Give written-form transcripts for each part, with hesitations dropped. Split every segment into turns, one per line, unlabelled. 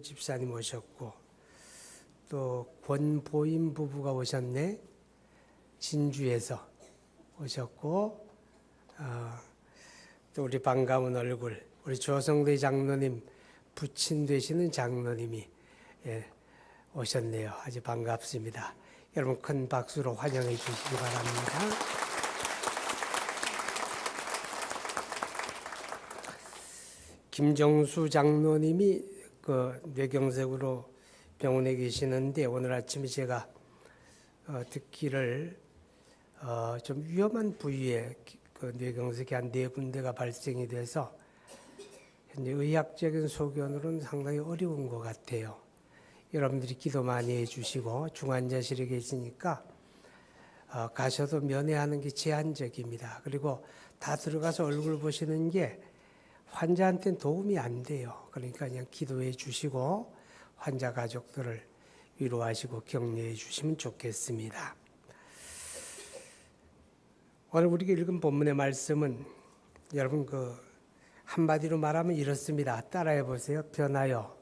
집사님 오셨고, 또 권보임 부부가 오셨네. 진주에서 오셨고, 또 우리 반가운 얼굴, 우리 조성대 장로님 부친 되시는 장로님이 오셨네요. 아주 반갑습니다. 여러분 큰 박수로 환영해 주시기 바랍니다. 김정수 장로님이 그 뇌경색으로 병원에 계시는데 오늘 아침에 제가 듣기를 좀 위험한 부위에 그 뇌경색이 한 4군데가 발생이 돼서 현재 의학적인 소견으로는 상당히 어려운 것 같아요. 여러분들이 기도 많이 해주시고 중환자실에 계시니까 가셔도 면회하는 게 제한적입니다. 그리고 다 들어가서 얼굴 보시는 게 환자한테는 도움이 안 돼요. 그러니까 그냥 기도해 주시고 환자 가족들을 위로하시고 격려해 주시면 좋겠습니다. 오늘 우리가 읽은 본문의 말씀은 여러분 한마디로 말하면 이렇습니다. 따라해 보세요. 변하여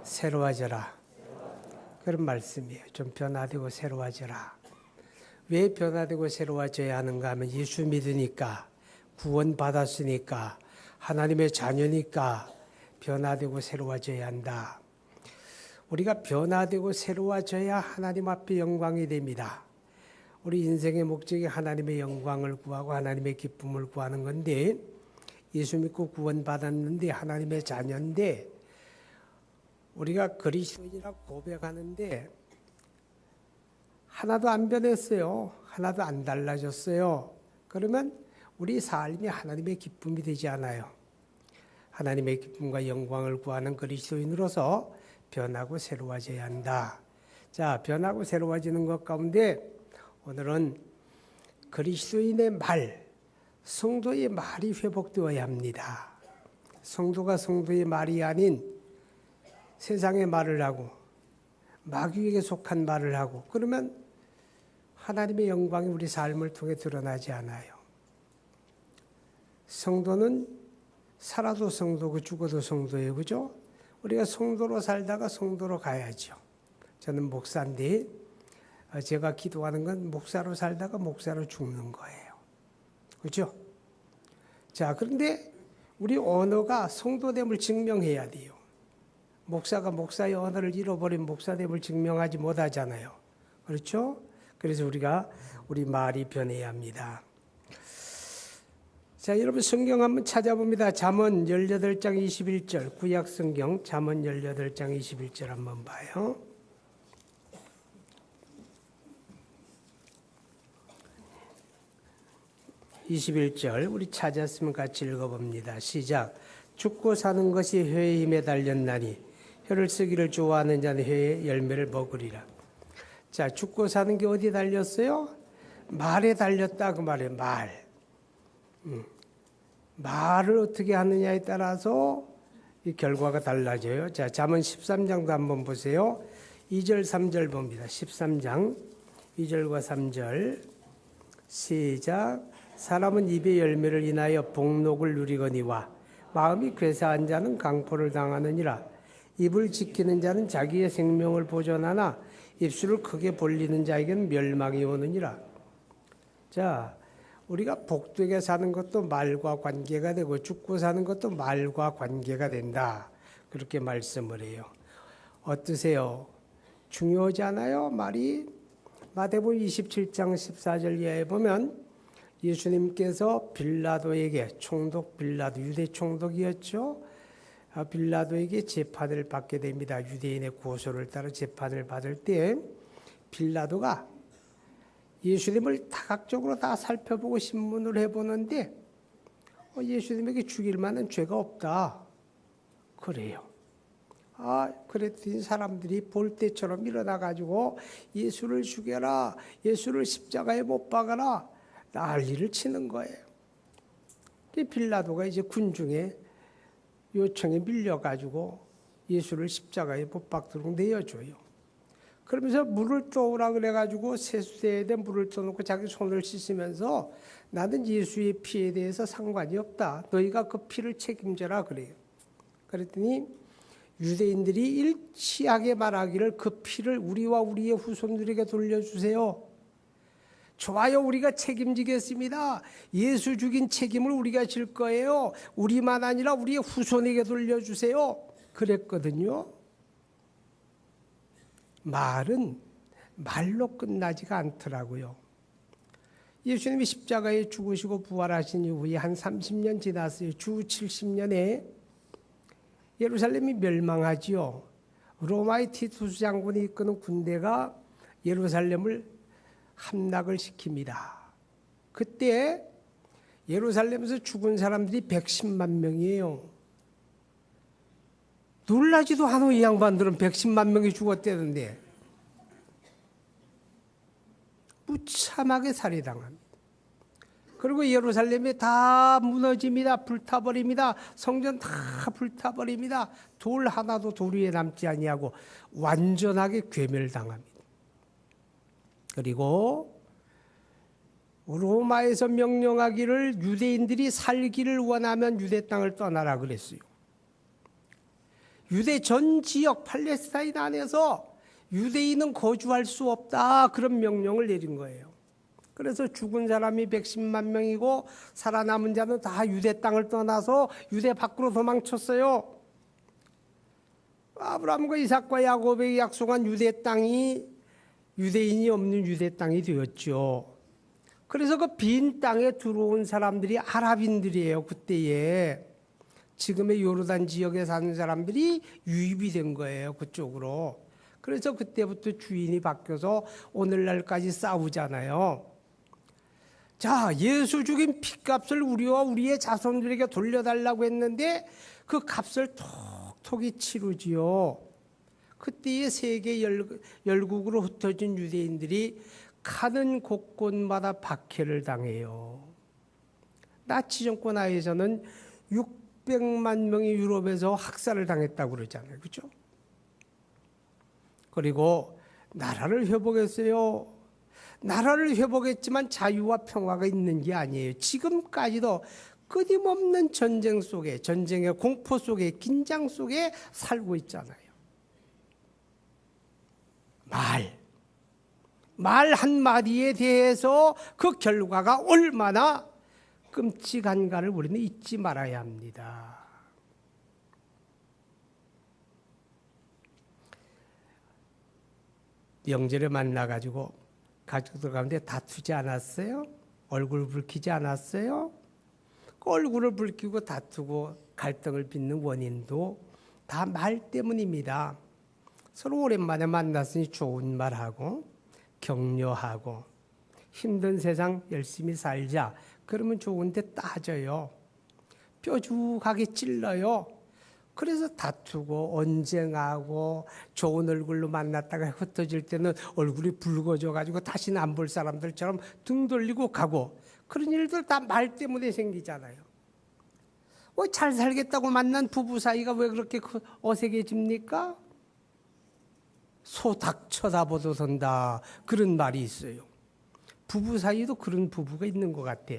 새로워져라. 그런 말씀이에요. 좀 변화되고 새로워져라. 왜 변화되고 새로워져야 하는가 하면 예수 믿으니까, 구원 받았으니까, 하나님의 자녀니까 변화되고 새로워져야 한다. 우리가 변화되고 새로워져야 하나님 앞에 영광이 됩니다. 우리 인생의 목적이 하나님의 영광을 구하고 하나님의 기쁨을 구하는 건데, 예수 믿고 구원 받았는데 하나님의 자녀인데 우리가 그리스도인이라고 고백하는데 하나도 안 변했어요. 하나도 안 달라졌어요. 그러면 우리 삶이 하나님의 기쁨이 되지 않아요. 하나님의 기쁨과 영광을 구하는 그리스도인으로서 변하고 새로워져야 한다. 자, 변하고 새로워지는 것 가운데 오늘은 그리스도인의 말, 성도의 말이 회복되어야 합니다. 성도가 성도의 말이 아닌 세상의 말을 하고 마귀에게 속한 말을 하고 그러면 하나님의 영광이 우리 삶을 통해 드러나지 않아요. 성도는 살아도 성도고 죽어도 성도예요. 그죠? 우리가 성도로 살다가 성도로 가야죠. 저는 목사인데 제가 기도하는 건 목사로 살다가 목사로 죽는 거예요. 그죠? 자, 그런데 우리 언어가 성도됨을 증명해야 돼요. 목사가 목사의 언어를 잃어버린 목사됨을 증명하지 못하잖아요. 그렇죠? 그래서 우리가 우리 말이 변해야 합니다. 자, 여러분 성경 한번 찾아봅니다. 잠언 18장 21절, 구약 성경 잠언 18장 21절 한번 봐요. (21절) 우리 찾았으면 같이 읽어봅니다. 시작. 죽고 사는 것이 혀의 힘에 달렸나니 혀를 쓰기를 좋아하는 자는 혀의 열매를 먹으리라. 자, 죽고 사는 게 어디 달렸어요? 말에 달렸다 그 말이에요. 말을 어떻게 하느냐에 따라서 이 결과가 달라져요. 자, 잠언 13장도 한번 보세요. 2절 3절 봅니다. 13장 2절과 3절 시작. 사람은 입의 열매를 인하여 복록을 누리거니와 마음이 괴사한 자는 강포를 당하느니라. 입을 지키는 자는 자기의 생명을 보존하나 입술을 크게 벌리는 자에게는 멸망이 오느니라. 자, 우리가 복되게 사는 것도 말과 관계가 되고 죽고 사는 것도 말과 관계가 된다. 그렇게 말씀을 해요. 어떠세요? 중요하지 않아요? 말이? 마태복음 27장 14절 이하에 보면 예수님께서 빌라도에게 총독 빌라도 유대 총독이었죠. 빌라도에게 재판을 받게 됩니다. 유대인의 고소를 따라 재판을 받을 때 빌라도가 예수님을 다각적으로 다 살펴보고 신문을 해보는데 예수님에게 죽일 만한 죄가 없다. 그래요. 그랬더니 사람들이 볼 때처럼 일어나가지고 예수를 죽여라. 예수를 십자가에 못 박아라. 난리를 치는 거예요. 빌라도가 이제 군중의 요청에 밀려가지고 예수를 십자가에 못 박도록 내어줘요. 그러면서 물을 떠오라 그래가지고 세수대에 물을 떠놓고 자기 손을 씻으면서 나는 예수의 피에 대해서 상관이 없다. 너희가 그 피를 책임져라 그래요. 그랬더니 유대인들이 일치하게 말하기를 그 피를 우리와 우리의 후손들에게 돌려주세요. 좋아요, 우리가 책임지겠습니다. 예수 죽인 책임을 우리가 질 거예요. 우리만 아니라 우리의 후손에게 돌려주세요. 그랬거든요. 말은 말로 끝나지가 않더라고요. 예수님이 십자가에 죽으시고 부활하신 이후에 한 30년 지났어요. 주 70년에 예루살렘이 멸망하지요. 로마의 티투스 장군이 이끄는 군대가 예루살렘을 함락을 시킵니다. 그때 예루살렘에서 죽은 사람들이 110만 명이에요. 놀라지도 않아. 이 양반들은 110만 명이 죽었대는데 무참하게 살해당합니다. 그리고 예루살렘이 다 무너집니다. 불타버립니다. 성전 다 불타버립니다. 돌 하나도 돌 위에 남지 아니하고 완전하게 괴멸당합니다. 그리고 로마에서 명령하기를 유대인들이 살기를 원하면 유대 땅을 떠나라 그랬어요. 유대 전 지역 팔레스타인 안에서 유대인은 거주할 수 없다, 그런 명령을 내린 거예요. 그래서 죽은 사람이 110만 명이고 살아남은 자는 다 유대 땅을 떠나서 유대 밖으로 도망쳤어요. 아브라함과 이삭과 야곱에게 약속한 유대 땅이 유대인이 없는 유대 땅이 되었죠. 그래서 그 빈 땅에 들어온 사람들이 아랍인들이에요. 그때에 지금의 요르단 지역에 사는 사람들이 유입이 된 거예요. 그쪽으로. 그래서 그때부터 주인이 바뀌어서 오늘날까지 싸우잖아요. 자, 예수 죽인 피값을 우리와 우리의 자손들에게 돌려달라고 했는데 그 값을 톡톡히 치르지요. 그때의 세계 열국으로 흩어진 유대인들이 가는 곳곳마다 박해를 당해요. 나치 정권 하에서는 600만 명이 유럽에서 학살을 당했다고 그러잖아요. 그렇죠? 그리고 나라를 회복했어요. 나라를 회복했지만 자유와 평화가 있는 게 아니에요. 지금까지도 끊임없는 전쟁 속에, 전쟁의 공포 속에, 긴장 속에 살고 있잖아요. 말 한마디에 대해서 그 결과가 얼마나 끔찍한가를 우리는 잊지 말아야 합니다. 명절에 만나가지고 가족들 가운데 다투지 않았어요? 얼굴 붉히지 않았어요? 그 얼굴을 붉히고 다투고 갈등을 빚는 원인도 다 말 때문입니다. 서로 오랜만에 만났으니 좋은 말하고 격려하고 힘든 세상 열심히 살자. 그러면 좋은데 따져요. 뾰족하게 찔러요. 그래서 다투고 언쟁하고 좋은 얼굴로 만났다가 흩어질 때는 얼굴이 붉어져 가지고 다시는 안 볼 사람들처럼 등 돌리고 가고, 그런 일들 다 말 때문에 생기잖아요. 잘 살겠다고 만난 부부 사이가 왜 그렇게 어색해집니까? 소 닭 쳐다보도 선다, 그런 말이 있어요. 부부 사이도 그런 부부가 있는 것 같아.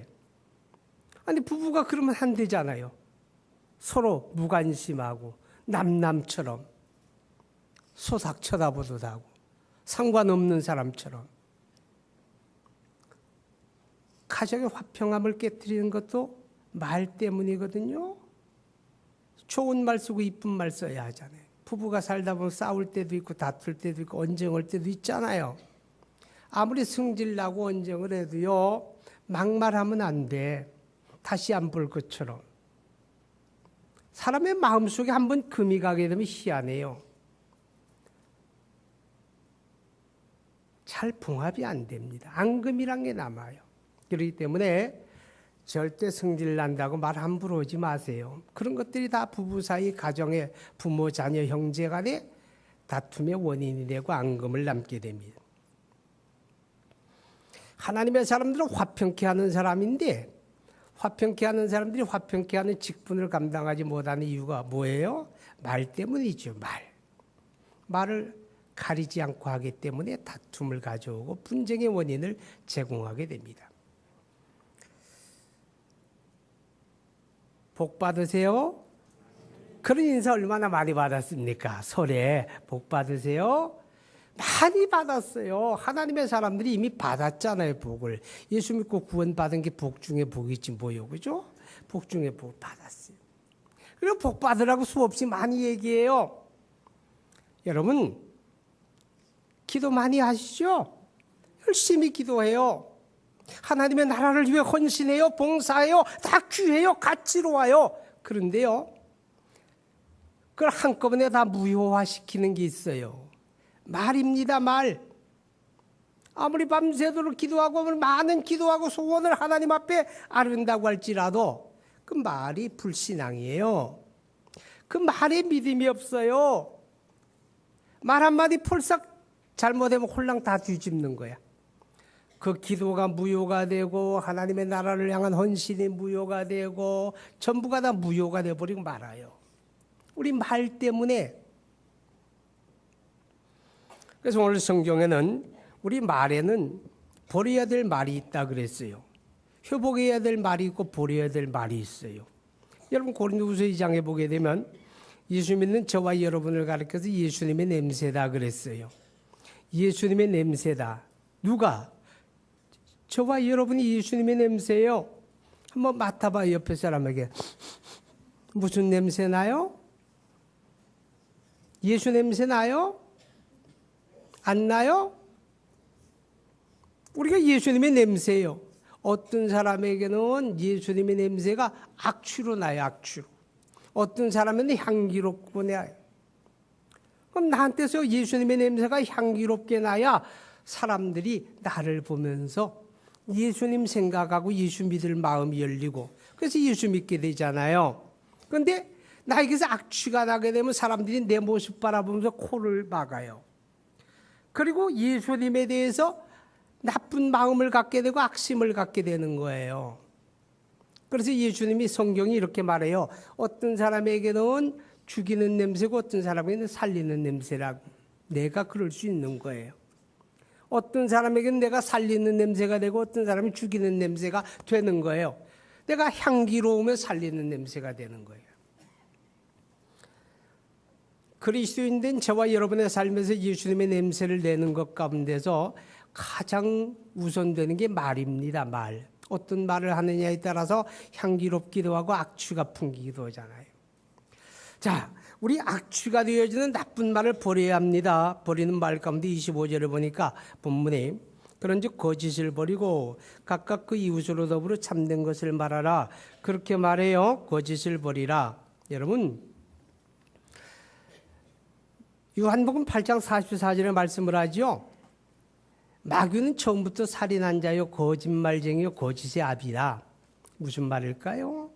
아니 부부가 그러면 안 되잖아요. 서로 무관심하고 남남처럼 소 닭 쳐다보도 하고 상관없는 사람처럼. 가정의 화평함을 깨뜨리는 것도 말 때문이거든요. 좋은 말 쓰고 이쁜 말 써야 하잖아요. 부부가 살다 보면 싸울 때도 있고 다툴 때도 있고 언쟁할 때도 있잖아요. 아무리 승질나고 언쟁을 해도요, 막말하면 안 돼. 다시 안 볼 것처럼. 사람의 마음속에 한번 금이 가게 되면 희한해요. 잘 봉합이 안 됩니다. 앙금이란 게 남아요. 그렇기 때문에 절대 승질 난다고 말 함부로 하지 마세요. 그런 것들이 다 부부 사이, 가정의 부모, 자녀, 형제 간의 다툼의 원인이 되고 앙금을 남게 됩니다. 하나님의 사람들은 화평케 하는 사람인데, 화평케 하는 사람들이 화평케 하는 직분을 감당하지 못하는 이유가 뭐예요? 말 때문이죠. 말을 가리지 않고 하기 때문에 다툼을 가져오고 분쟁의 원인을 제공하게 됩니다. 복 받으세요. 그런 인사 얼마나 많이 받았습니까? 설에 복 받으세요. 많이 받았어요. 하나님의 사람들이 이미 받았잖아요, 복을. 예수 믿고 구원받은 게 복 중에 복이지 뭐요, 그죠? 복 중에 복 받았어요. 그리고 복 받으라고 수없이 많이 얘기해요. 여러분, 기도 많이 하시죠? 열심히 기도해요. 하나님의 나라를 위해 헌신해요, 봉사해요, 다 귀해요, 가치로워요. 그런데요, 그걸 한꺼번에 다 무효화시키는 게 있어요. 말입니다, 말. 아무리 밤새도록 기도하고 많은 기도하고 소원을 하나님 앞에 아른다고 할지라도 그 말이 불신앙이에요. 그 말에 믿음이 없어요. 말 한마디 폴싹 잘못하면 홀랑 다 뒤집는 거야. 그 기도가 무효가 되고 하나님의 나라를 향한 헌신이 무효가 되고 전부가 다 무효가 되어버리고 말아요. 우리 말 때문에. 그래서 오늘 성경에는 우리 말에는 버려야 될 말이 있다 그랬어요. 회복해야 될 말이 있고 버려야 될 말이 있어요. 여러분 고린도후서 2장에 보게 되면 예수 믿는 저와 여러분을 가리켜서 예수님의 냄새다 그랬어요. 예수님의 냄새다. 누가? 저와 여러분이 예수님의 냄새예요. 한번 맡아봐, 옆에 사람에게. 무슨 냄새 나요? 예수 냄새 나요? 안 나요? 우리가 예수님의 냄새예요. 어떤 사람에게는 예수님의 냄새가 악취로 나요, 악취로. 어떤 사람은 향기롭고 나요. 그럼 나한테서 예수님의 냄새가 향기롭게 나야 사람들이 나를 보면서 예수님 생각하고 예수 믿을 마음이 열리고 그래서 예수 믿게 되잖아요. 그런데 나에게서 악취가 나게 되면 사람들이 내 모습 바라보면서 코를 막아요. 그리고 예수님에 대해서 나쁜 마음을 갖게 되고 악심을 갖게 되는 거예요. 그래서 예수님이 성경이 이렇게 말해요. 어떤 사람에게는 죽이는 냄새고 어떤 사람에게는 살리는 냄새라고. 내가 그럴 수 있는 거예요. 어떤 사람에게는 내가 살리는 냄새가 되고 어떤 사람이 죽이는 냄새가 되는 거예요. 내가 향기로우면 살리는 냄새가 되는 거예요. 그리스도인 된 저와 여러분의 삶에서 예수님의 냄새를 내는 것 가운데서 가장 우선되는 게 말입니다. 말. 어떤 말을 하느냐에 따라서 향기롭기도 하고 악취가 풍기기도 하잖아요. 자, 우리 악취가 되어지는 나쁜 말을 버려야 합니다. 버리는 말 가운데 25절을 보니까 본문에 그런즉 거짓을 버리고 각각 그 이웃으로 더불어 참된 것을 말하라. 그렇게 말해요. 거짓을 버리라. 여러분, 요한복음 8장 44절에 말씀을 하죠. 마귀는 처음부터 살인한 자요 거짓말쟁이요 거짓의 아비다. 무슨 말일까요?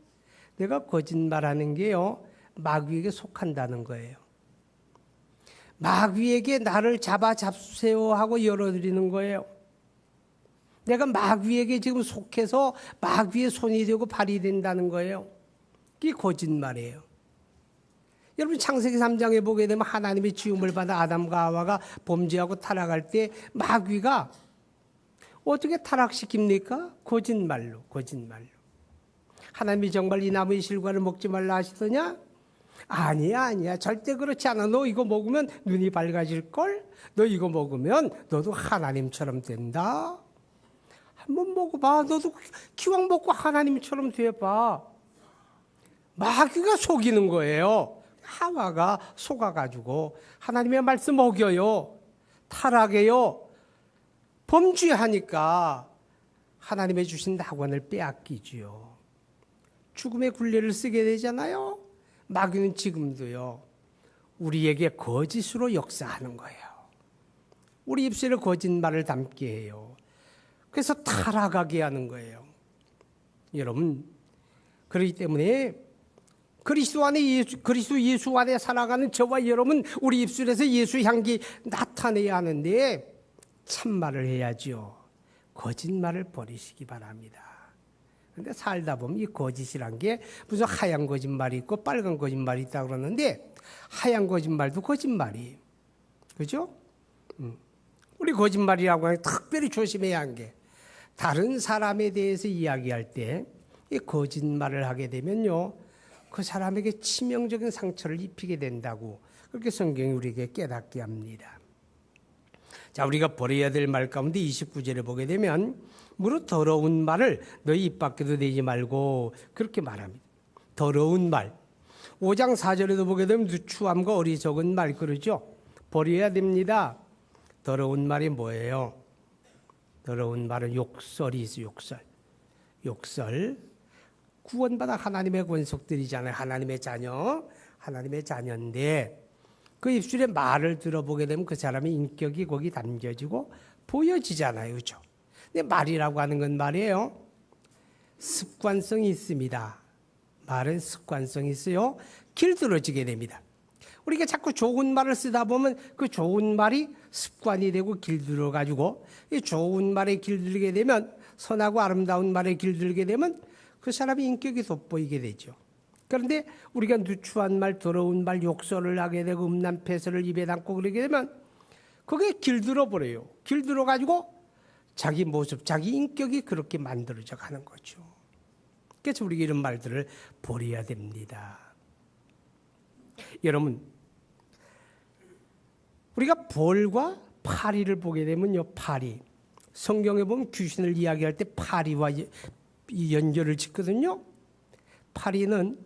내가 거짓말하는 게요 마귀에게 속한다는 거예요. 마귀에게 나를 잡으세요 하고 열어드리는 거예요. 내가 마귀에게 지금 속해서 마귀의 손이 되고 발이 된다는 거예요. 이게 거짓말이에요. 여러분 창세기 3장에 보게 되면 하나님의 지음을 받아 아담과 하와가 범죄하고 타락할 때 마귀가 어떻게 타락시킵니까? 거짓말로. 하나님이 정말 이 나무의 실과를 먹지 말라 하시더냐? 아니야. 절대 그렇지 않아. 너 이거 먹으면 눈이 밝아질걸? 너 이거 먹으면 너도 하나님처럼 된다. 한번 먹어봐. 너도 기왕 먹고 하나님처럼 돼봐. 마귀가 속이는 거예요. 하와가 속아가지고 하나님의 말씀 어겨요. 타락해요. 범죄하니까 하나님의 주신 낙원을 빼앗기지요. 죽음의 굴레를 쓰게 되잖아요. 마귀는 지금도요. 우리에게 거짓으로 역사하는 거예요. 우리 입술에 거짓말을 담게 해요. 그래서 타락하게 하는 거예요. 여러분, 그렇기 때문에 그리스도 예수 안에 살아가는 저와 여러분, 우리 입술에서 예수 향기 나타내야 하는데 참말을 해야죠. 거짓말을 버리시기 바랍니다. 그런데 살다 보면 이 거짓이란 게 무슨 하얀 거짓말이 있고 빨간 거짓말이 있다고 그러는데 하얀 거짓말도 거짓말이에요. 그죠? 우리 거짓말이라고 하면 특별히 조심해야 하는 게 다른 사람에 대해서 이야기할 때 이 거짓말을 하게 되면요. 그 사람에게 치명적인 상처를 입히게 된다고 그렇게 성경이 우리에게 깨닫게 합니다. 자, 우리가 버려야 될 말 가운데 29절에 보게 되면 무릇 더러운 말을 너희 입 밖에도 내지 말고 그렇게 말합니다. 더러운 말. 5장 4절에도 보게 되면 누추함과 어리석은 말 그러죠. 버려야 됩니다. 더러운 말이 뭐예요? 더러운 말은 욕설이 있어요. 욕설. 구원받아 하나님의 권속들이잖아요. 하나님의 자녀. 하나님의 자녀인데 그 입술의 말을 들어보게 되면 그 사람의 인격이 거기 담겨지고 보여지잖아요. 그렇죠? 근데 말이라고 하는 건 말이에요. 습관성이 있습니다. 말은 습관성이 있어요. 길들어지게 됩니다. 우리가 자꾸 좋은 말을 쓰다 보면 그 좋은 말이 습관이 되고 길들어가지고 이 좋은 말에 길들게 되면 선하고 아름다운 말에 길들게 되면 그 사람의 인격이 돋보이게 되죠. 그런데 우리가 누추한 말, 더러운 말, 욕설을 하게 되고 음란패설을 입에 담고 그러게 되면 그게 길들어 버려요. 길들어 가지고 자기 모습, 자기 인격이 그렇게 만들어져 가는 거죠. 그래서 우리가 이런 말들을 버려야 됩니다. 여러분, 우리가 벌과 파리를 보게 되면요, 파리. 성경에 보면 귀신을 이야기할 때 파리와 연결을 짓거든요. 파리는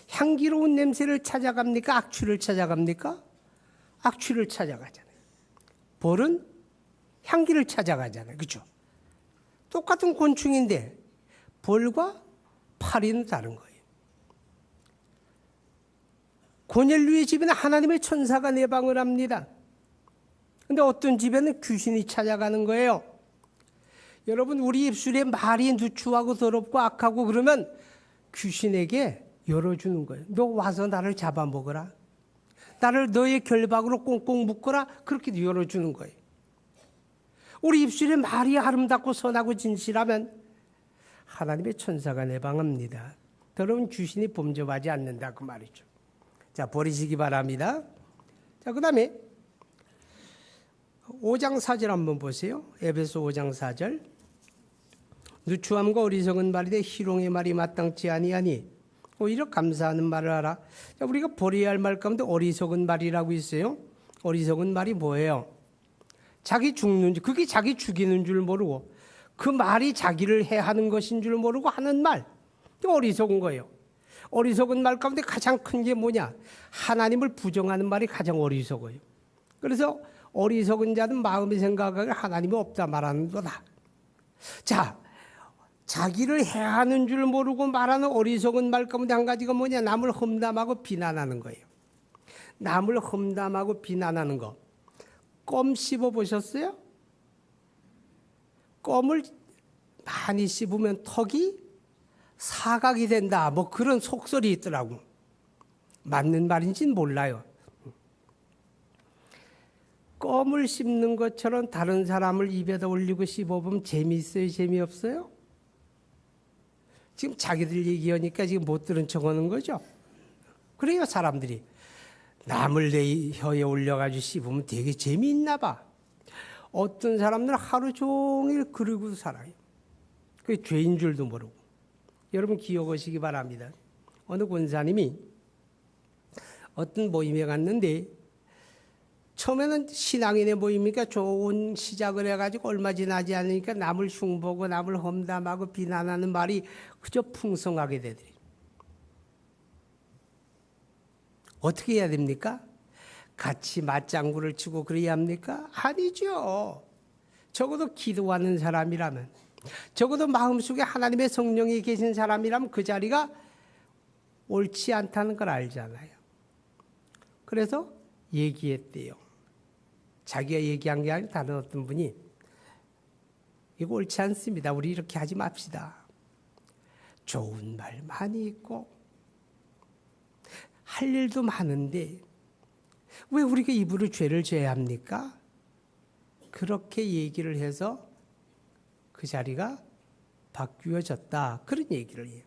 향기로운 냄새를 찾아갑니까? 악취를 찾아갑니까? 악취를 찾아가잖아요. 벌은 향기를 찾아가잖아요. 그렇죠? 똑같은 곤충인데 벌과 파리는 다른 거예요. 고넬료의 집에는 하나님의 천사가 내방을 합니다. 근데 어떤 집에는 귀신이 찾아가는 거예요. 여러분, 우리 입술에 말이 누추하고 더럽고 악하고 그러면 귀신에게 열어주는 거예요. 너 와서 나를 잡아먹어라. 나를 너의 결박으로 꽁꽁 묶어라. 그렇게 열어주는 거예요. 우리 입술에 말이 아름답고 선하고 진실하면 하나님의 천사가 내방합니다. 더러운 귀신이 범접하지 않는다 그 말이죠. 자, 버리시기 바랍니다. 자, 그 다음에 5장 4절 한번 보세요. 에베소 5장 4절. 누추함과 어리석은 말이 돼 희롱의 말이 마땅치 아니하니 오히려 감사하는 말을 하라. 자, 우리가 버려야 할 말 가운데 어리석은 말이라고 있어요. 어리석은 말이 뭐예요? 자기 죽는 줄, 그게 자기 죽이는 줄 모르고 그 말이 자기를 해하는 것인 줄 모르고 하는 말. 어리석은 거예요. 어리석은 말 가운데 가장 큰 게 뭐냐? 하나님을 부정하는 말이 가장 어리석어요. 그래서 어리석은 자는 마음이 생각하기에 하나님이 없다 말하는 거다. 자, 자기를 해하는 줄 모르고 말하는 어리석은 말 가운데 한 가지가 뭐냐? 남을 험담하고 비난하는 거예요. 남을 험담하고 비난하는 거. 껌 씹어 보셨어요? 껌을 많이 씹으면 턱이 사각이 된다. 뭐 그런 속설이 있더라고. 맞는 말인지는 몰라요. 껌을 씹는 것처럼 다른 사람을 입에다 올리고 씹어보면 재미있어요? 재미없어요? 지금 자기들 얘기하니까 지금 못 들은 척 하는 거죠? 그래요, 사람들이. 남을 내 혀에 올려가지고 씹으면 되게 재미있나 봐. 어떤 사람들은 하루 종일 그러고 살아요. 그게 죄인 줄도 모르고. 여러분 기억하시기 바랍니다. 어느 권사님이 어떤 모임에 갔는데 처음에는 신앙인의 모임이니까 좋은 시작을 해가지고 얼마 지나지 않으니까 남을 흉보고 남을 험담하고 비난하는 말이 그저 풍성하게 되더래요. 어떻게 해야 됩니까? 같이 맞장구를 치고 그래야 합니까? 아니죠. 적어도 기도하는 사람이라면, 적어도 마음속에 하나님의 성령이 계신 사람이라면 그 자리가 옳지 않다는 걸 알잖아요. 그래서 얘기했대요. 자기가 얘기한 게 아니라 다른 어떤 분이 이거 옳지 않습니다. 우리 이렇게 하지 맙시다. 좋은 말 많이 있고 할 일도 많은데 왜 우리가 입으로 죄를 져야 합니까? 그렇게 얘기를 해서 그 자리가 바뀌어졌다. 그런 얘기를 해요.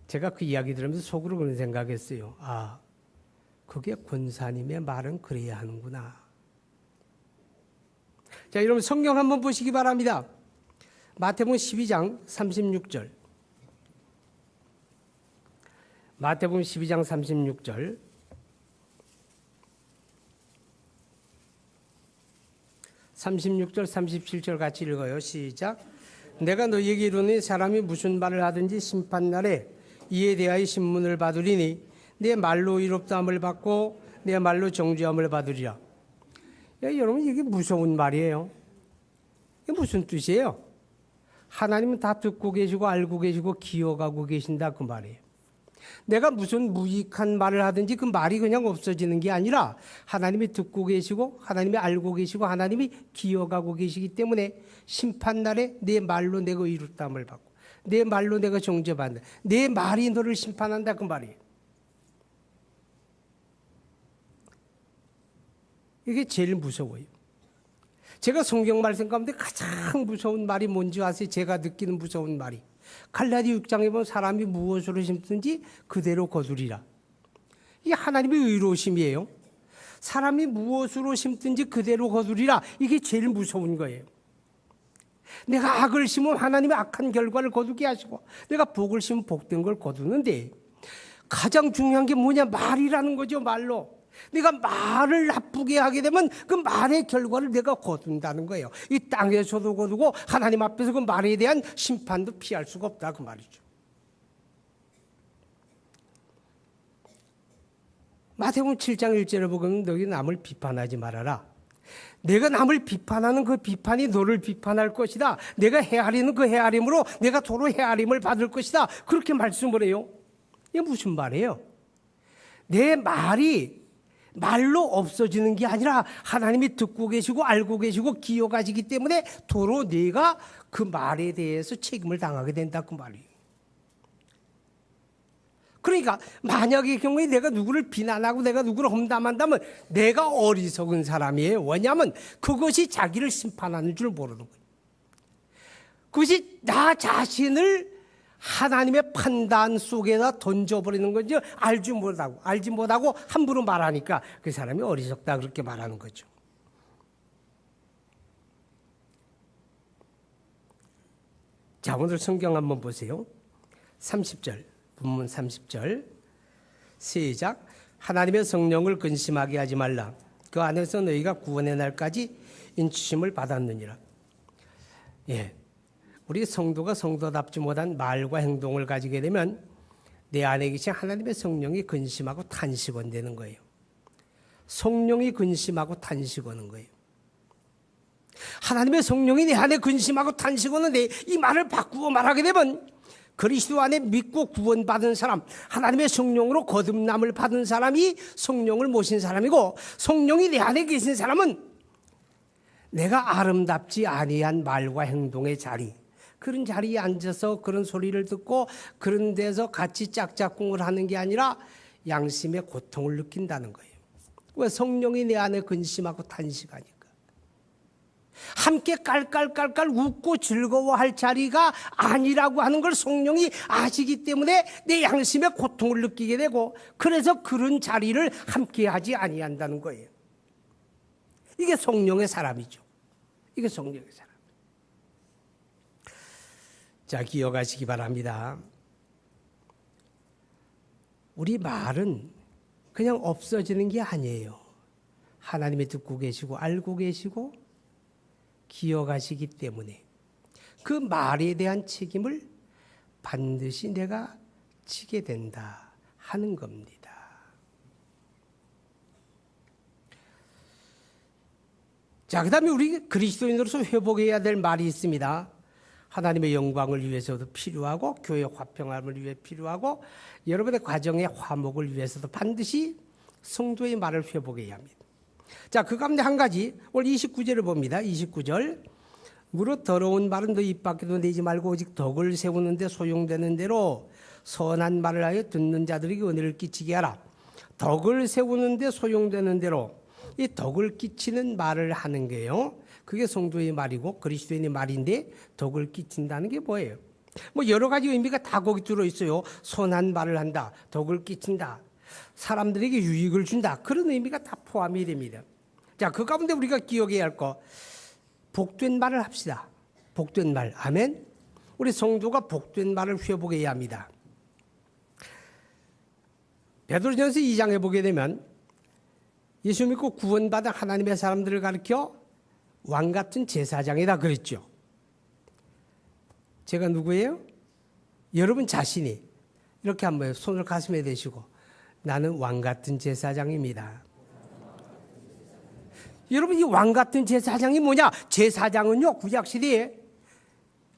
제가 그 이야기 들으면서 속으로 그런 생각했어요. 아, 그게 권사님의 말은 그래야 하는구나. 자, 여러분 성경 한번 보시기 바랍니다. 마태복음 12장 36절. 마태복음 12장 36절. 36절, 37절 같이 읽어요. 시작. 내가 너희에게 이르노니 사람이 무슨 말을 하든지 심판날에 이에 대하여 신문을 받으리니 내 말로 의롭다함을 받고 내 말로 정죄함을 받으리라. 야, 여러분 이게 무서운 말이에요. 이게 무슨 뜻이에요? 하나님은 다 듣고 계시고 알고 계시고 기억하고 계신다 그 말이에요. 내가 무슨 무익한 말을 하든지 그 말이 그냥 없어지는 게 아니라 하나님이 듣고 계시고 하나님이 알고 계시고 하나님이 기억하고 계시기 때문에 심판날에 내 말로 내가 의롭다함을 받고 내 말로 내가 정죄받는다. 내 말이 너를 심판한다 그 말이에요. 이게 제일 무서워요. 제가 성경 말씀 가운데 가장 무서운 말이 뭔지 아세요? 제가 느끼는 무서운 말이 갈라디 6장에 보면 사람이 무엇으로 심든지 그대로 거두리라. 이게 하나님의 의로우심이에요. 사람이 무엇으로 심든지 그대로 거두리라. 이게 제일 무서운 거예요. 내가 악을 심으면 하나님의 악한 결과를 거두게 하시고 내가 복을 심으면 복된 걸 거두는데 가장 중요한 게 뭐냐? 말이라는 거죠. 말로. 내가 말을 나쁘게 하게 되면 그 말의 결과를 내가 거둔다는 거예요. 이 땅에서도 거두고 하나님 앞에서 그 말에 대한 심판도 피할 수가 없다 그 말이죠. 마태복음 7장 1절에 보면 너희 남을 비판하지 말아라. 내가 남을 비판하는 그 비판이 너를 비판할 것이다. 내가 헤아리는 그 헤아림으로 내가 도로 헤아림을 받을 것이다. 그렇게 말씀을 해요. 이게 무슨 말이에요? 내 말이 말로 없어지는 게 아니라 하나님이 듣고 계시고 알고 계시고 기억하시기 때문에 도로 네가 그 말에 대해서 책임을 당하게 된다 그 말이에요. 그러니까 만약의 경우에 내가 누구를 비난하고 내가 누구를 험담한다면 내가 어리석은 사람이에요. 왜냐하면 그것이 자기를 심판하는 줄 모르는 거예요. 그것이 나 자신을 하나님의 판단 속에다 던져버리는 건지 알지 못하고 함부로 말하니까 그 사람이 어리석다 그렇게 말하는 거죠. 자, 오늘 성경 한번 보세요. 30절, 본문 30절 시작. 하나님의 성령을 근심하게 하지 말라. 그 안에서 너희가 구원의 날까지 인치심을 받았느니라. 예. 우리 성도가 성도답지 못한 말과 행동을 가지게 되면 내 안에 계신 하나님의 성령이 근심하고 탄식원 되는 거예요. 성령이 근심하고 탄식하는 거예요. 하나님의 성령이 내 안에 근심하고 탄식하는데 이 말을 바꾸고 말하게 되면 그리스도 안에 믿고 구원받은 사람, 하나님의 성령으로 거듭남을 받은 사람이 성령을 모신 사람이고 성령이 내 안에 계신 사람은 내가 아름답지 아니한 말과 행동의 자리, 그런 자리에 앉아서 그런 소리를 듣고 그런 데서 같이 짝짝꿍을 하는 게 아니라 양심의 고통을 느낀다는 거예요. 왜? 성령이 내 안에 근심하고 탄식하니까. 함께 깔깔깔깔 웃고 즐거워할 자리가 아니라고 하는 걸 성령이 아시기 때문에 내 양심의 고통을 느끼게 되고 그래서 그런 자리를 함께 하지 아니한다는 거예요. 이게 성령의 사람이죠. 이게 성령의 사람. 자, 기억하시기 바랍니다. 우리 말은 그냥 없어지는 게 아니에요. 하나님이 듣고 계시고 알고 계시고 기억하시기 때문에 그 말에 대한 책임을 반드시 내가 지게 된다 하는 겁니다. 자, 그 다음에 우리 그리스도인으로서 회복해야 될 말이 있습니다. 하나님의 영광을 위해서도 필요하고 교회 화평함을 위해 필요하고 여러분의 가정의 화목을 위해서도 반드시 성도의 말을 회복해야 합니다. 자, 그 가운데 한 가지 오늘 29절을 봅니다. 29절. 무릇 더러운 말은 너 입 밖에도 내지 말고 오직 덕을 세우는 데 소용되는 대로 선한 말을 하여 듣는 자들에게 은혜를 끼치게 하라. 덕을 세우는 데 소용되는 대로 이 덕을 끼치는 말을 하는 게요. 그게 성도의 말이고 그리스도인의 말인데 덕을 끼친다는 게 뭐예요? 뭐 여러 가지 의미가 다 거기 들어있어요. 선한 말을 한다. 덕을 끼친다. 사람들에게 유익을 준다. 그런 의미가 다 포함이 됩니다. 자, 그 가운데 우리가 기억해야 할 거 복된 말을 합시다. 복된 말. 아멘. 우리 성도가 복된 말을 회복해야 합니다. 베드로전서 2장에 보게 되면 예수 믿고 구원받은 하나님의 사람들을 가리켜 왕 같은 제사장이다 그랬죠. 제가 누구예요? 여러분 자신이 이렇게 한번 손을 가슴에 대시고 나는 왕 같은 제사장입니다. 여러분 이 왕 같은 제사장이 뭐냐? 제사장은요 구약시대에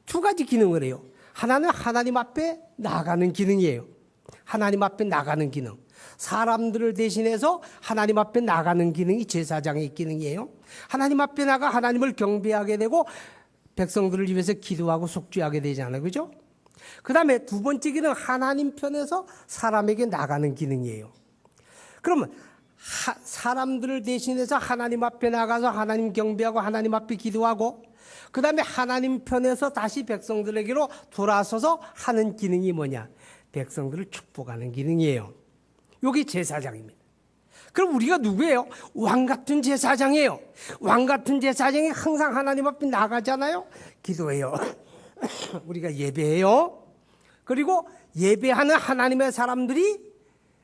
두 가지 기능을 해요. 하나는 하나님 앞에 나가는 기능이에요. 하나님 앞에 나가는 기능. 사람들을 대신해서 하나님 앞에 나가는 기능이 제사장의 기능이에요. 하나님 앞에 나가 하나님을 경배하게 되고 백성들을 위해서 기도하고 속죄하게 되잖아요. 그죠? 그 다음에 두 번째 기능 하나님 편에서 사람에게 나가는 기능이에요. 그러면 사람들을 대신해서 하나님 앞에 나가서 하나님 경배하고 하나님 앞에 기도하고 그 다음에 하나님 편에서 다시 백성들에게로 돌아서서 하는 기능이 뭐냐? 백성들을 축복하는 기능이에요. 여기 제사장입니다. 그럼 우리가 누구예요? 왕 같은 제사장이에요. 왕 같은 제사장이 항상 하나님 앞에 나가잖아요. 기도해요. 우리가 예배해요. 그리고 예배하는 하나님의 사람들이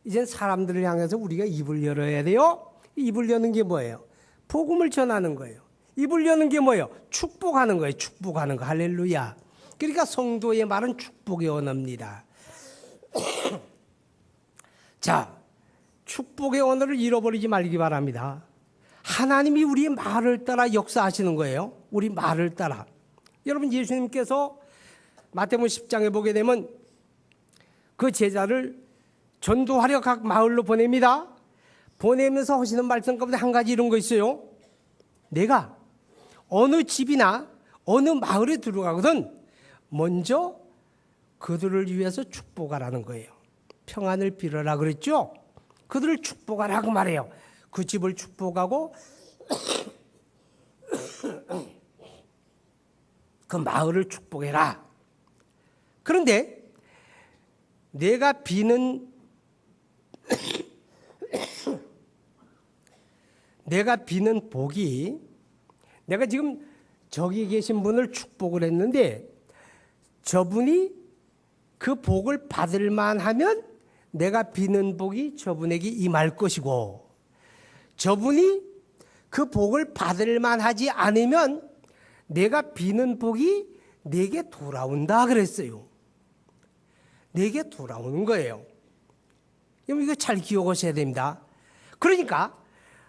이젠 사람들을 향해서 우리가 입을 열어야 돼요. 입을 여는 게 뭐예요? 복음을 전하는 거예요. 입을 여는 게 뭐예요? 축복하는 거예요. 축복하는 거. 할렐루야. 그러니까 성도의 말은 축복의 언어입니다. 자, 축복의 언어를 잃어버리지 말기 바랍니다. 하나님이 우리의 말을 따라 역사하시는 거예요. 우리 말을 따라. 여러분 예수님께서 마태복음 10장에 보게 되면 그 제자를 전도하려 각 마을로 보냅니다. 보내면서 하시는 말씀 가운데 한 가지 이런 거 있어요. 내가 어느 집이나 어느 마을에 들어가거든 먼저 그들을 위해서 축복하라는 거예요. 평안을 빌어라 그랬죠. 그들을 축복하라고 말해요. 그 집을 축복하고 그 마을을 축복해라. 그런데 내가 비는 복이 내가 지금 저기 계신 분을 축복을 했는데 저분이 그 복을 받을 만하면 내가 비는 복이 저분에게 임할 것이고 저분이 그 복을 받을 만하지 않으면 내가 비는 복이 내게 돌아온다 그랬어요. 내게 돌아오는 거예요. 이거 잘 기억하셔야 됩니다. 그러니까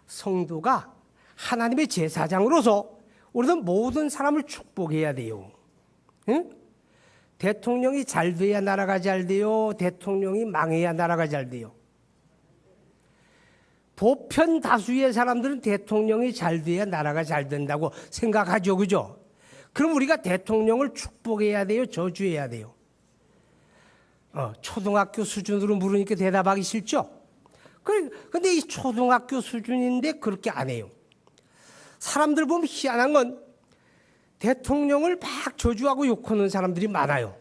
성도가 하나님의 제사장으로서 우리는 모든 사람을 축복해야 돼요. 응? 대통령이 잘 돼야 나라가 잘 돼요. 대통령이 망해야 나라가 잘 돼요. 보편 다수의 사람들은 대통령이 잘 돼야 나라가 잘 된다고 생각하죠. 그죠? 그럼 우리가 대통령을 축복해야 돼요? 저주해야 돼요? 초등학교 수준으로 물으니까 대답하기 싫죠? 근데 이 초등학교 수준인데 그렇게 안 해요. 사람들 보면 희한한 건 대통령을 막 저주하고 욕하는 사람들이 많아요.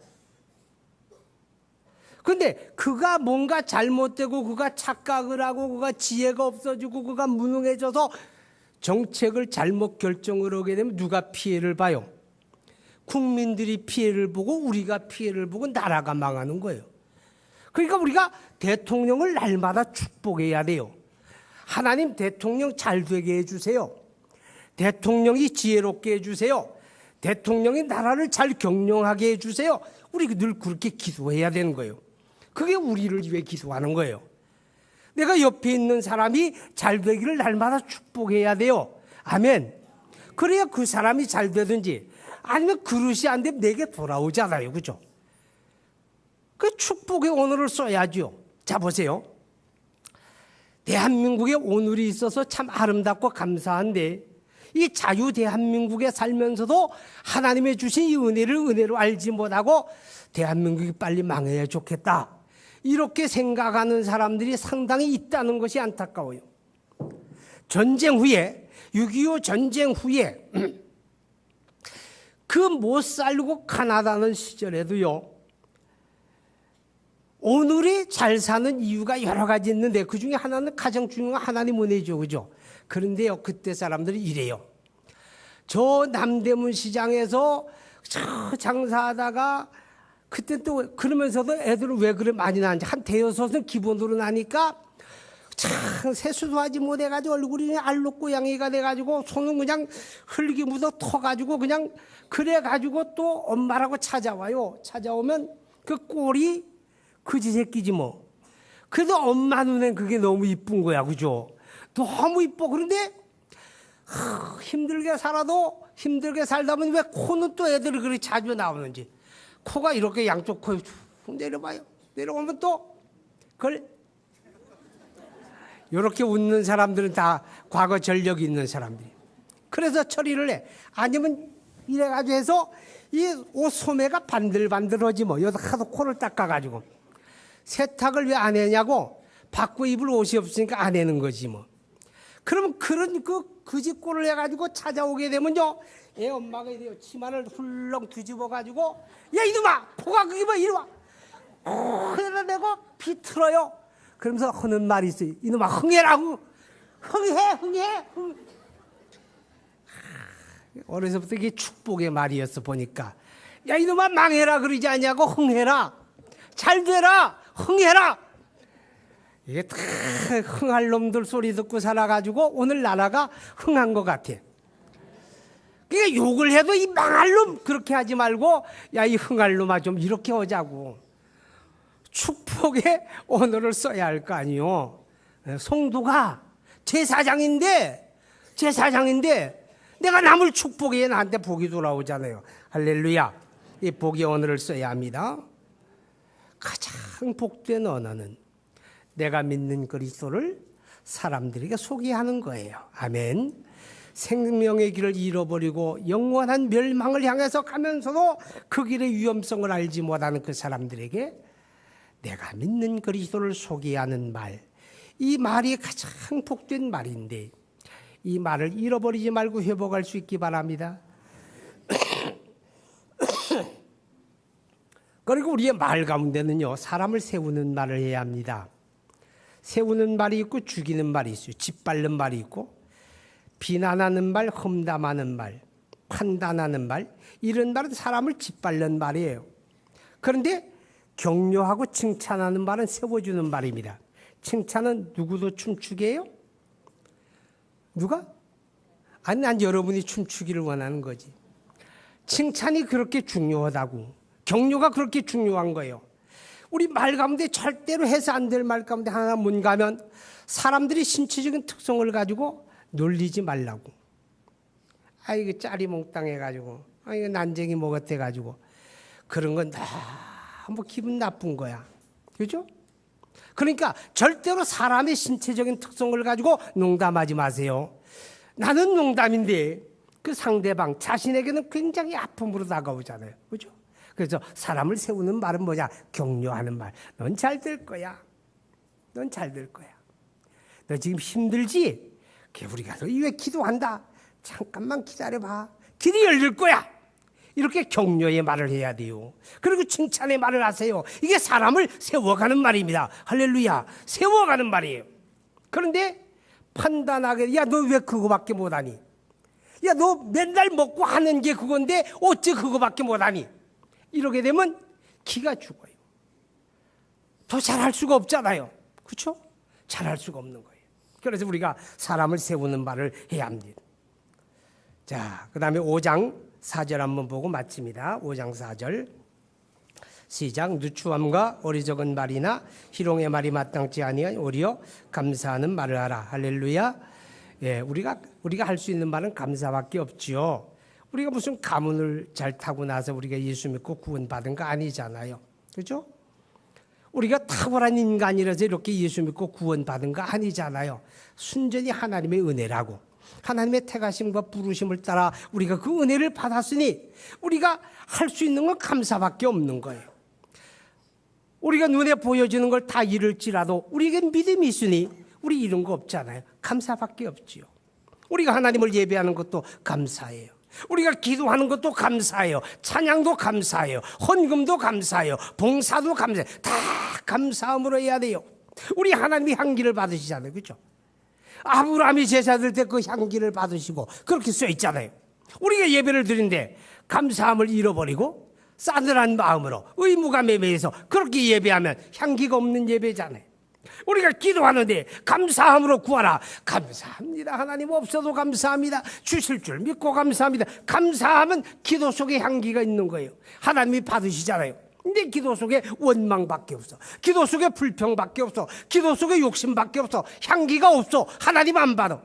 그런데 그가 뭔가 잘못되고 그가 착각을 하고 그가 지혜가 없어지고 그가 무능해져서 정책을 잘못 결정을 하게 되면 누가 피해를 봐요? 국민들이 피해를 보고 우리가 피해를 보고 나라가 망하는 거예요. 그러니까 우리가 대통령을 날마다 축복해야 돼요. 하나님 대통령 잘 되게 해주세요. 대통령이 지혜롭게 해주세요. 대통령이 나라를 잘 경영하게 해주세요. 우리 늘 그렇게 기도해야 되는 거예요. 그게 우리를 위해 기도하는 거예요. 내가 옆에 있는 사람이 잘 되기를 날마다 축복해야 돼요. 아멘. 그래야 그 사람이 잘 되든지 아니면 그릇이 안 되면 내게 돌아오잖아요. 그죠? 그 축복의 오늘을 써야죠. 자, 보세요. 대한민국에 오늘이 있어서 참 아름답고 감사한데 이 자유 대한민국에 살면서도 하나님의 주신 이 은혜를 은혜로 알지 못하고 대한민국이 빨리 망해야 좋겠다. 이렇게 생각하는 사람들이 상당히 있다는 것이 안타까워요. 전쟁 후에 6.25 전쟁 후에 그 못 살고 가난하는 시절에도요. 오늘이 잘 사는 이유가 여러 가지 있는데 그중에 하나는 가장 중요한 하나님 은혜죠. 그죠? 그런데요. 그때 사람들이 이래요. 저 남대문 시장에서 장사하다가 그때 또 그러면서도 애들은 왜 그래 많이 나는지 한 대여섯은 기본으로 나니까 참 세수도 하지 못해가지고 얼굴이 그냥 알록고양이가 돼가지고 손은 그냥 흙이 묻어 터가지고 그냥 그래가지고 또 엄마라고 찾아와요. 찾아오면 그 꼴이 그지 새끼지 뭐. 그래도 엄마 눈엔 그게 너무 이쁜 거야, 그죠? 너무 이뻐. 그런데 힘들게 살아도 힘들게 살다 보니 왜 코는 또 애들이 그렇게 자주 나오는지. 코가 이렇게 양쪽 코에 쭉 내려봐요. 내려오면 또 그걸 이렇게 웃는 사람들은 다 과거 전력이 있는 사람들이. 그래서 처리를 해. 아니면 이래가지고 해서 이 옷 소매가 반들반들하지 뭐. 여기다 하도 코를 닦아가지고. 세탁을 왜 안 해냐고. 바꿔 입을 옷이 없으니까 안 해는 거지 뭐. 그러면 그런 그지 꼴을 해가지고 찾아오게 되면요. 얘 엄마가 이래요. 치마를 훌렁 뒤집어가지고 야 이놈아 포가 그게 뭐 이리 와. 그래서 내가 비틀어요. 그러면서 하는 말이 있어요. 이놈아 흥해라고. 흥해. 어려서부터 이게 축복의 말이었어 보니까. 야 이놈아 망해라 그러지 않냐고. 흥해라. 잘 되라. 흥해라. 이게 다 흥할 놈들 소리 듣고 살아가지고 오늘 나라가 흥한 것 같아. 그러니까 욕을 해도 이 망할 놈 그렇게 하지 말고 야 이 흥할 놈아 좀 이렇게 하자고. 축복의 언어를 써야 할 거 아니요. 성도가 제사장인데 내가 남을 축복해 나한테 복이 돌아오잖아요. 할렐루야. 이 복의 언어를 써야 합니다. 가장 복된 언어는 내가 믿는 그리스도를 사람들에게 소개하는 거예요. 아멘. 생명의 길을 잃어버리고 영원한 멸망을 향해서 가면서도 그 길의 위험성을 알지 못하는 그 사람들에게 내가 믿는 그리스도를 소개하는 말, 이 말이 가장 복된 말인데 이 말을 잃어버리지 말고 회복할 수 있기 바랍니다. 그리고 우리의 말 가운데는요, 사람을 세우는 말을 해야 합니다. 세우는 말이 있고 죽이는 말이 있어요. 짓밟는 말이 있고 비난하는 말, 험담하는 말, 판단하는 말, 이런 말은 사람을 짓밟는 말이에요. 그런데 격려하고 칭찬하는 말은 세워주는 말입니다. 칭찬은 누구도 춤추게 해요? 누가? 아니, 난 여러분이 춤추기를 원하는 거지. 칭찬이 그렇게 중요하다고. 격려가 그렇게 중요한 거예요. 우리 말 가운데 절대로 해서 안 될 말 가운데 하나 뭔가면 사람들이 신체적인 특성을 가지고 놀리지 말라고. 이거 짜리몽땅해가지고, 이거 난쟁이 뭐 같아가지고. 그런 건 너무 기분 나쁜 거야. 그죠? 그러니까 절대로 사람의 신체적인 특성을 가지고 농담하지 마세요. 나는 농담인데 그 상대방 자신에게는 굉장히 아픔으로 다가오잖아요. 그죠? 그래서 사람을 세우는 말은 뭐냐? 격려하는 말. 넌 잘 될 거야. 넌 잘 될 거야. 너 지금 힘들지? 우리가 너 왜 기도한다? 잠깐만 기다려봐. 길이 열릴 거야. 이렇게 격려의 말을 해야 돼요. 그리고 칭찬의 말을 하세요. 이게 사람을 세워가는 말입니다. 할렐루야. 세워가는 말이에요. 그런데 판단하게, 야, 너 왜 그거밖에 못하니? 야, 너 맨날 먹고 하는 게 그건데 어째 그거밖에 못하니? 이러게 되면 기가 죽어요. 더 잘할 수가 없잖아요. 그렇죠? 잘할 수가 없는 거예요. 그래서 우리가 사람을 세우는 말을 해야 합니다. 자, 그 다음에 5장 4절 한번 보고 마칩니다. 5장 4절 시작. 누추함과 어리석은 말이나 희롱의 말이 마땅치 아니하니 오히려 감사하는 말을 하라. 할렐루야. 예, 우리가 할 수 있는 말은 감사밖에 없지요. 우리가 무슨 가문을 잘 타고 나서 우리가 예수 믿고 구원받은 거 아니잖아요. 그렇죠? 우리가 탁월한 인간이라서 이렇게 예수 믿고 구원받은 거 아니잖아요. 순전히 하나님의 은혜라고. 하나님의 택하심과 부르심을 따라 우리가 그 은혜를 받았으니 우리가 할 수 있는 건 감사밖에 없는 거예요. 우리가 눈에 보여지는 걸 다 잃을지라도 우리에게 믿음이 있으니 우리 이런 거 없잖아요. 감사밖에 없지요. 우리가 하나님을 예배하는 것도 감사해요. 우리가 기도하는 것도 감사해요. 찬양도 감사해요. 헌금도 감사해요. 봉사도 감사해요. 다 감사함으로 해야 돼요. 우리 하나님이 향기를 받으시잖아요. 그렇죠? 아브라함이 제사 드릴 때 그 향기를 받으시고 그렇게 써 있잖아요. 우리가 예배를 드린데 감사함을 잃어버리고 싸늘한 마음으로 의무가 매매해서 그렇게 예배하면 향기가 없는 예배잖아요. 우리가 기도하는데 감사함으로 구하라. 감사합니다. 하나님 없어도 감사합니다. 주실 줄 믿고 감사합니다. 감사함은 기도 속에 향기가 있는 거예요. 하나님이 받으시잖아요. 근데 기도 속에 원망밖에 없어. 기도 속에 불평밖에 없어. 기도 속에 욕심밖에 없어. 향기가 없어. 하나님 안 받아.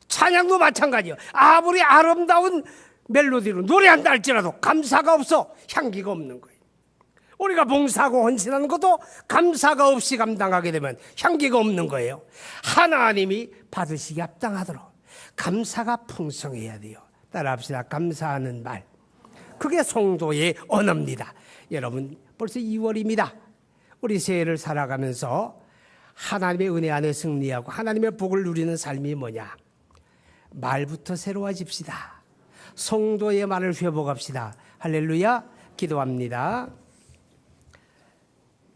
찬양도 마찬가지예요. 아무리 아름다운 멜로디로 노래한다 할지라도 감사가 없어. 향기가 없는 거예요. 우리가 봉사하고 헌신하는 것도 감사가 없이 감당하게 되면 향기가 없는 거예요. 하나님이 받으시기 합당하도록 감사가 풍성해야 돼요. 따라합시다. 감사하는 말. 그게 성도의 언어입니다. 여러분 벌써 2월입니다. 우리 새해를 살아가면서 하나님의 은혜 안에 승리하고 하나님의 복을 누리는 삶이 뭐냐? 말부터 새로워집시다. 성도의 말을 회복합시다. 할렐루야. 기도합니다.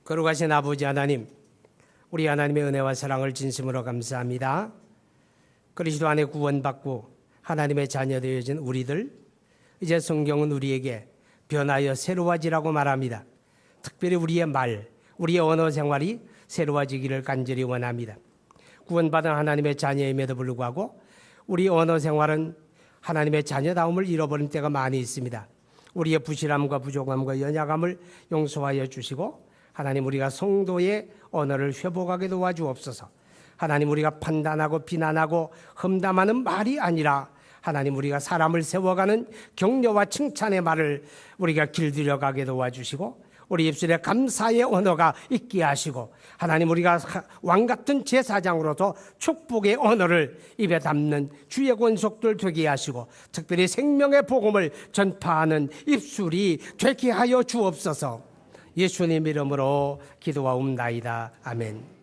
거룩하신 아버지 하나님, 우리 하나님의 은혜와 사랑을 진심으로 감사합니다. 그리스도 안에 구원받고 하나님의 자녀 되어진 우리들, 이제 성경은 우리에게 변하여 새로워지라고 말합니다. 특별히 우리의 말, 우리의 언어 생활이 새로워지기를 간절히 원합니다. 구원받은 하나님의 자녀임에도 불구하고 우리 언어 생활은 하나님의 자녀다움을 잃어버린 때가 많이 있습니다. 우리의 부실함과 부족함과 연약함을 용서하여 주시고 하나님 우리가 성도의 언어를 회복하게 도와주옵소서. 하나님 우리가 판단하고 비난하고 험담하는 말이 아니라 하나님 우리가 사람을 세워가는 격려와 칭찬의 말을 우리가 길들여가게 도와주시고 우리 입술에 감사의 언어가 있게 하시고 하나님 우리가 왕같은 제사장으로서 축복의 언어를 입에 담는 주의 권속들 되게 하시고 특별히 생명의 복음을 전파하는 입술이 되게 하여 주옵소서. 예수님 이름으로 기도하옵나이다. 아멘.